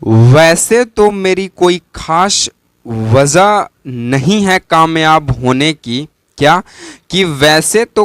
वैसे तो मेरी कोई खास वजह नहीं है कामयाब होने की। क्या? कि वैसे तो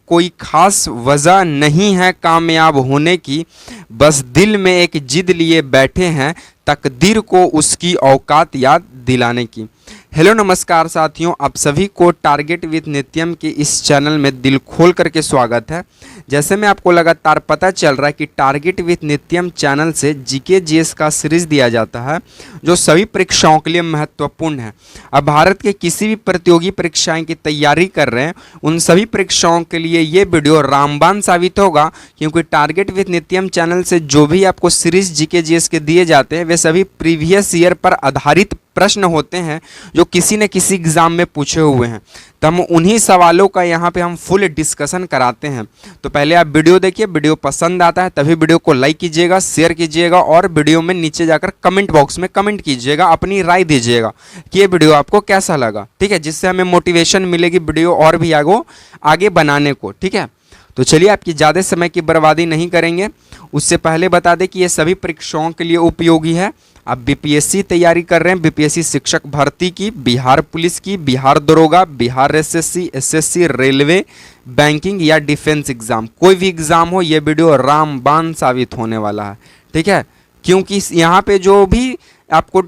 कोई खास वजह नहीं है कामयाब होने की, बस दिल में एक जिद लिए बैठे हैं तकदीर को उसकी औकात याद दिलाने की। हेलो नमस्कार साथियों, आप सभी को टारगेट विद नित्यम के इस चैनल में दिल खोल करके स्वागत है। जैसे में आपको लगातार पता चल रहा है कि टारगेट विद नित्यम चैनल से जीके जीएस का सीरीज दिया जाता है जो सभी परीक्षाओं के लिए महत्वपूर्ण है। अब भारत के किसी भी प्रतियोगी परीक्षाएं की तैयारी कर रहे हैं उन सभी परीक्षाओं के लिए ये वीडियो रामबाण साबित होगा, क्योंकि टारगेट विद नित्यम चैनल से जो भी आपको सीरीज जीके जीएस के दिए जाते हैं वे सभी प्रीवियस ईयर पर आधारित प्रश्न होते हैं जो किसी न किसी एग्जाम में पूछे हुए हैं। तो हम उन्हीं सवालों का यहाँ पे हम फुल डिस्कशन कराते हैं। तो पहले आप वीडियो देखिए, वीडियो पसंद आता है तभी वीडियो को लाइक कीजिएगा, शेयर कीजिएगा और वीडियो में नीचे जाकर कमेंट बॉक्स में कमेंट कीजिएगा, अपनी राय दीजिएगा कि ये वीडियो आपको कैसा लगा। ठीक है, जिससे हमें मोटिवेशन मिलेगी वीडियो और भी आगे बनाने को। ठीक है, तो चलिए आपकी ज़्यादा समय की बर्बादी नहीं करेंगे। उससे पहले बता दें कि ये सभी परीक्षाओं के लिए उपयोगी है। आप बीपीएससी तैयारी कर रहे हैं, बीपीएससी शिक्षक भर्ती की, बिहार पुलिस की, बिहार दरोगा, Bihar SSC, SSC, railway, banking या डिफेंस एग्जाम, कोई भी एग्जाम हो, ये वीडियो रामबाण साबित होने वाला है। ठीक है, क्योंकि यहाँ पे जो भी आपको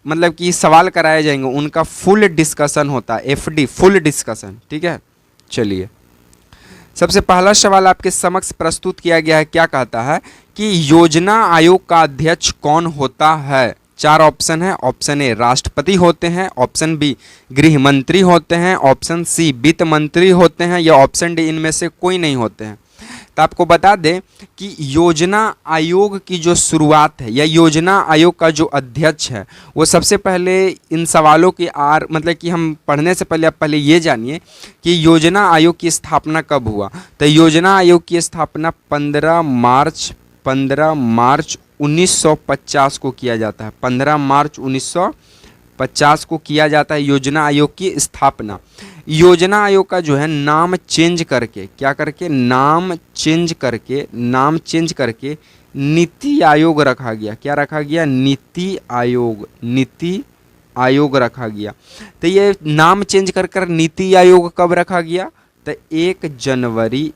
मतलब कि सवाल कराए जाएंगे उनका फुल डिस्कशन होता है, एफडी फुल डिस्कशन। ठीक है, चलिए सबसे पहला सवाल आपके समक्ष प्रस्तुत किया गया है। क्या कहता है कि योजना आयोग का अध्यक्ष कौन होता है? चार ऑप्शन है। ऑप्शन ए राष्ट्रपति होते हैं, ऑप्शन बी गृह मंत्री होते हैं, ऑप्शन सी वित्त मंत्री होते हैं या ऑप्शन डी इनमें से कोई नहीं होते हैं। तो आपको बता दें कि योजना आयोग की जो शुरुआत है या योजना आयोग का जो अध्यक्ष है वो सबसे पहले इन सवालों की मतलब कि हम पढ़ने से पहले आप पहले ये जानिए कि योजना आयोग की स्थापना कब हुआ। तो योजना आयोग की स्थापना 15 मार्च 1950 को किया जाता है। 15 मार्च 1950 को किया जाता है योजना आयोग की स्थापना। योजना आयोग का जो है नाम चेंज करके, क्या करके, नाम चेंज करके नीति आयोग रखा गया। क्या रखा गया? नीति आयोग रखा गया। तो ये नाम चेंज कर नीति आयोग कब रखा गया? तो 1 जनवरी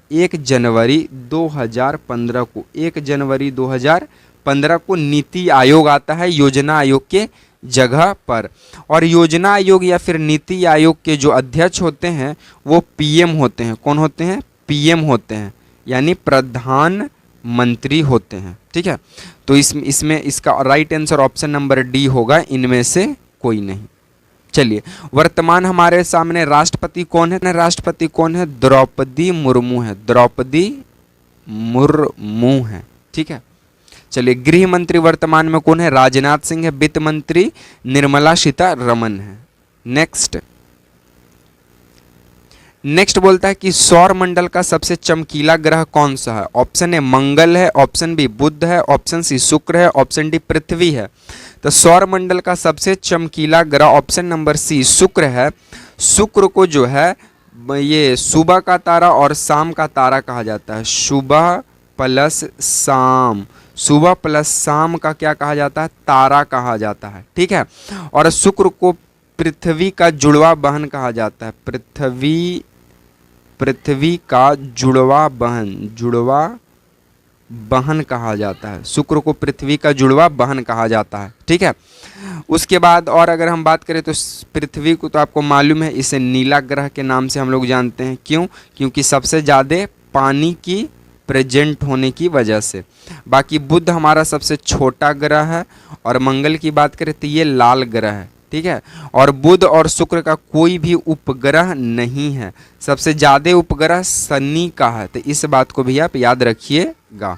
2015 को, 1 जनवरी 2015 को नीति आयोग आता है योजना आयोग के जगह पर। और योजना आयोग या फिर नीति आयोग के जो अध्यक्ष होते हैं वो पीएम होते हैं। कौन होते हैं? पीएम होते हैं, यानी प्रधानमंत्री होते हैं। ठीक है, तो इसमें इसका right answer option number D होगा, इनमें से कोई नहीं। चलिए, वर्तमान हमारे सामने राष्ट्रपति कौन है? राष्ट्रपति कौन है? द्रौपदी मुर्मू है। द्रौपदी मुर्मू है। ठीक है, चलिए, गृह मंत्री वर्तमान में कौन है? राजनाथ सिंह है। वित्त मंत्री निर्मला सीतारमण है। नेक्स्ट बोलता है कि सौर मंडल का सबसे चमकीला ग्रह कौन सा है? ऑप्शन ए मंगल है, ऑप्शन बी बुध है, ऑप्शन सी शुक्र है, ऑप्शन डी पृथ्वी है। तो सौर मंडल का सबसे चमकीला ग्रह ऑप्शन नंबर सी शुक्र है। शुक्र को जो है ये सुबह का तारा और शाम का तारा कहा जाता है। सुबह प्लस शाम का क्या कहा जाता है? तारा कहा जाता है। ठीक है, और शुक्र को पृथ्वी का जुड़वा बहन कहा जाता है। पृथ्वी का जुड़वा बहन कहा जाता है। शुक्र को पृथ्वी का जुड़वा बहन कहा जाता है। ठीक है, उसके बाद और अगर हम बात करें तो पृथ्वी को तो आपको मालूम है, इसे नीला ग्रह के नाम से हम लोग जानते हैं। क्यों? क्योंकि सबसे ज़्यादा पानी की प्रेजेंट होने की वजह से। बाकी बुध हमारा सबसे छोटा ग्रह है और मंगल की बात करें तो ये लाल ग्रह है। ठीक है, और बुध और शुक्र का कोई भी उपग्रह नहीं है। सबसे ज़्यादा उपग्रह शनि का है, तो इस बात को भी आप याद रखिएगा।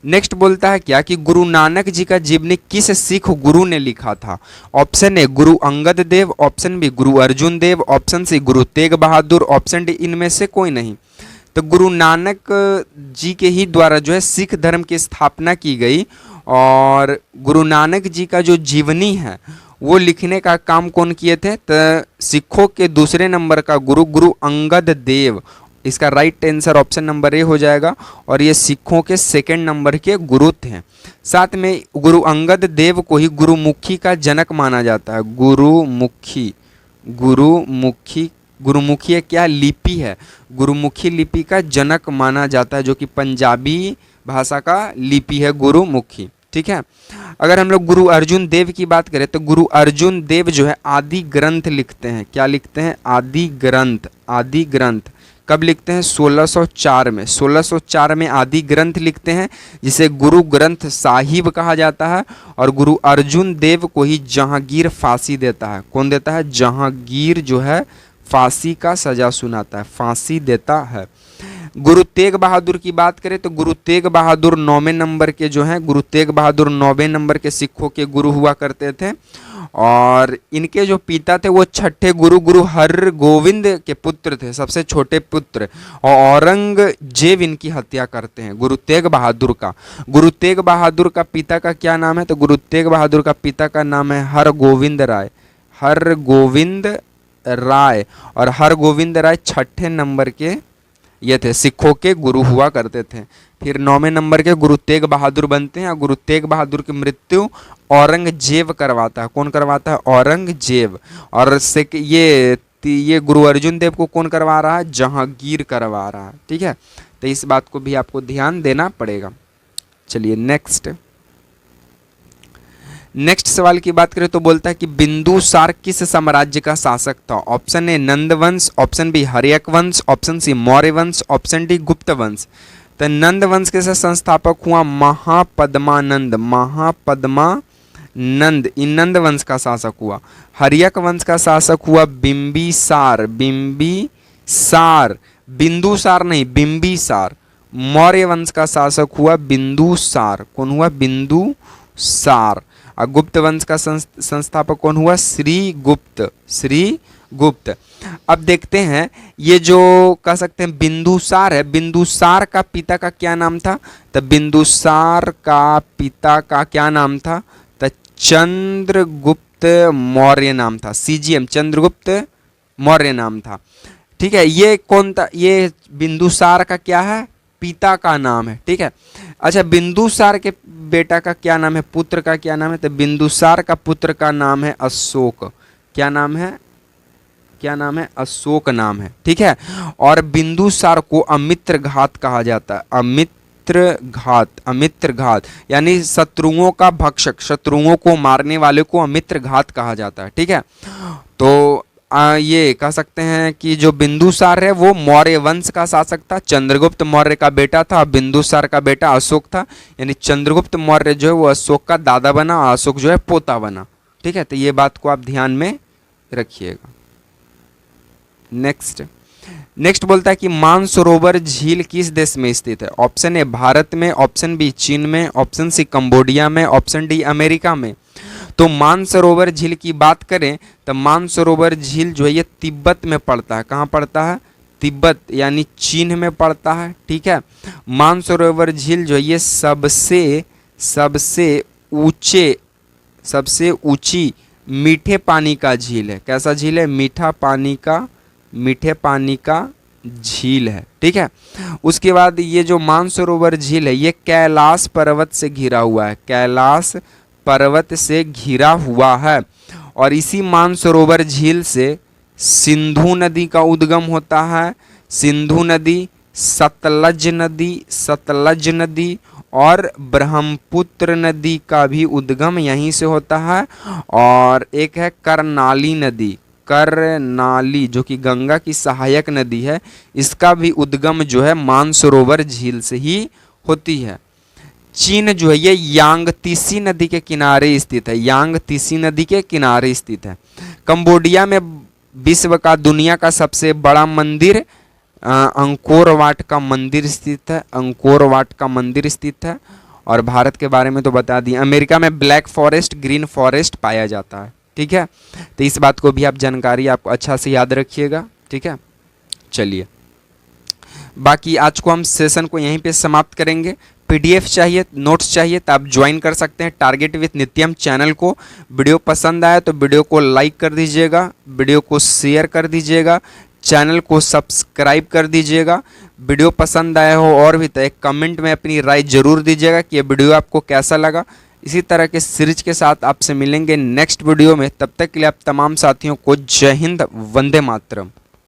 नेक्स्ट बोलता है क्या कि गुरु नानक जी का जीवनी किस सिख गुरु ने लिखा था? Option A Guru Angad Dev, option B Guru Arjun Dev, option C Guru Tegh Bahadur, option D इनमें से कोई नहीं। तो गुरु नानक जी के ही द्वारा जो है सिख धर्म की स्थापना की गई और गुरु नानक जी का जो जीवनी है वो लिखने का काम कौन किए थे? तो सिखों के दूसरे नंबर का गुरु अंगद देव इसका right answer option number A हो जाएगा। और ये सिखों के सेकंड नंबर के गुरु थे। साथ में गुरु अंगद देव को ही गुरुमुखी का जनक माना जाता है। गुरुमुखी, गुरुमुखी, गुरुमुखी एक क्या लिपि है, गुरुमुखी लिपि का जनक माना जाता है, जो कि पंजाबी भाषा का लिपि है गुरुमुखी। ठीक है। अगर हम लोग गुरु अर्जुन देव की बात करें तो गुरु अर्जुन देव जो है आदि ग्रंथ लिखते हैं। क्या लिखते हैं? आदि ग्रंथ। आदि ग्रंथ कब लिखते हैं? 1604 में। 1604 में आदि ग्रंथ लिखते हैं, जिसे गुरु ग्रंथ साहिब कहा जाता है। और गुरु अर्जुन देव को ही जहांगीर फांसी देता है। कौन देता है? जहांगीर जो है फांसी का सजा सुनाता है, फांसी देता है। गुरु तेग बहादुर की बात करें तो गुरु तेग बहादुर 9वें नंबर के जो हैं, गुरु तेग बहादुर 9वें नंबर के सिखों के गुरु हुआ करते थे। और इनके जो पिता थे वो छठे गुरु गुरु हरगोविंद के पुत्र थे, सबसे छोटे पुत्र। और औरंगजेब इनकी हत्या करते हैं गुरु तेग बहादुर का। गुरु तेग बहादुर का पिता का क्या नाम है? तो गुरु तेग बहादुर का पिता का नाम है हरगोविंद राय। हरगोविंद राय। और हरगोविंद राय छठे नंबर के ये थे, सिखों के गुरु हुआ करते थे। फिर 9वें नंबर के गुरु तेग बहादुर बनते हैं। और गुरु तेग बहादुर की मृत्यु औरंगजेब करवाता है। कौन करवाता है? औरंगजेब। और ये गुरु अर्जुन देव को कौन करवा रहा है? जहांगीर करवा रहा है। ठीक है, तो इस बात को भी आपको ध्यान देना पड़ेगा। चलिए नेक्स्ट सवाल की बात करें तो बोलता है कि बिंदुसार किस साम्राज्य का शासक था? ऑप्शन ए नंद वंश, ऑप्शन बी हर्यक वंश, ऑप्शन सी मौर्य वंश, ऑप्शन डी गुप्त वंश। तो नंद वंश के संस्थापक हुआ महापद्मानंद। महापद्मानंद इन नंद वंश का शासक हुआ। हर्यक वंश का शासक हुआ बिंबिसार। बिंदुसार नहीं, बिंबिसार। मौर्य वंश का शासक हुआ बिंदुसार। कौन हुआ? बिंदुसार। और गुप्त वंश का संस्थापक कौन हुआ? श्रीगुप्त। अब देखते हैं, ये जो कह सकते हैं बिंदुसार है, बिंदुसार का पिता का क्या नाम था? तो बिंदुसार का पिता का क्या नाम था? तो चंद्रगुप्त मौर्य नाम था। CGM चंद्रगुप्त मौर्य नाम था। ठीक है, ये कौन था? ये बिंदुसार का क्या है? पिता का नाम है। ठीक है। अच्छा, बिंदुसार के बेटा का क्या नाम है? पुत्र का क्या नाम है? तो बिंदुसार का पुत्र का नाम है अशोक। क्या नाम है? अशोक नाम है। ठीक है। और बिंदुसार को अमित्रघात कहा जाता है। अमित्रघात यानी शत्रुओं का भक्षक, शत्रुओं को मारने वाले को अमित्रघात कहा जाता है। ठीक है। तो ये कह सकते हैं कि जो बिंदुसार है वो मौर्य वंश का शासक था। चंद्रगुप्त मौर्य का बेटा था। बिंदुसार का बेटा अशोक था। यानी चंद्रगुप्त मौर्य जो है वो अशोक का दादा बना और अशोक जो है पोता बना। ठीक है, तो ये बात को आप ध्यान में रखिएगा। नेक्स्ट बोलता है कि मानसरोवर झील किस देश में स्थित है? ऑप्शन ए भारत में, ऑप्शन बी चीन में, ऑप्शन सी कंबोडिया में, ऑप्शन डी अमेरिका में। तो मानसरोवर झील की बात करें तो मानसरोवर झील जो है ये तिब्बत में पड़ता है। कहाँ पड़ता है? तिब्बत यानी चीन में पड़ता है। ठीक है। मानसरोवर झील जो है ये सबसे ऊंची मीठे पानी का झील है। कैसा झील है? मीठे पानी का झील है। ठीक है। उसके बाद ये जो मानसरोवर झील है ये कैलाश पर्वत से घिरा हुआ है। कैलाश पर्वत से घिरा हुआ है। और इसी मानसरोवर झील से सिंधु नदी का उद्गम होता है। सिंधु नदी, सतलज नदी और ब्रह्मपुत्र नदी का भी उद्गम यहीं से होता है। और एक है करनाली नदी, करनाली जो कि गंगा की सहायक नदी है, इसका भी उद्गम जो है मानसरोवर झील से ही होती है। चीन जो है ये यांगतीसी नदी के किनारे स्थित है। यांगतीसी नदी के किनारे स्थित है। कंबोडिया में विश्व का, दुनिया का सबसे बड़ा मंदिर अंकोर वाट का मंदिर स्थित है। अंकोर वाट का मंदिर स्थित है। और भारत के बारे में तो बता दिए। अमेरिका में ब्लैक फॉरेस्ट, ग्रीन फॉरेस्ट पाया जाता है। ठीक है, तो इस बात को भी आप जानकारी आपको अच्छा से याद रखिएगा। ठीक है, चलिए बाकी आज को हम सेशन को यहीं पे समाप्त करेंगे। PDF चाहिए, नोट्स चाहिए तो आप ज्वाइन कर सकते हैं टारगेट विथ नित्यम चैनल को। वीडियो पसंद आया तो वीडियो को लाइक कर दीजिएगा, वीडियो को शेयर कर दीजिएगा। चैनल को सब्सक्राइब कर दीजिएगा। वीडियो पसंद आया हो और भी तो एक कमेंट में अपनी राय जरूर दीजिएगा कि ये वीडियो आपको कैसा लगा। इसी तरह के सीरीज के साथ आपसे मिलेंगे नेक्स्ट वीडियो में। तब तक के लिए आप तमाम साथियों को जय हिंद, वंदे मातरम।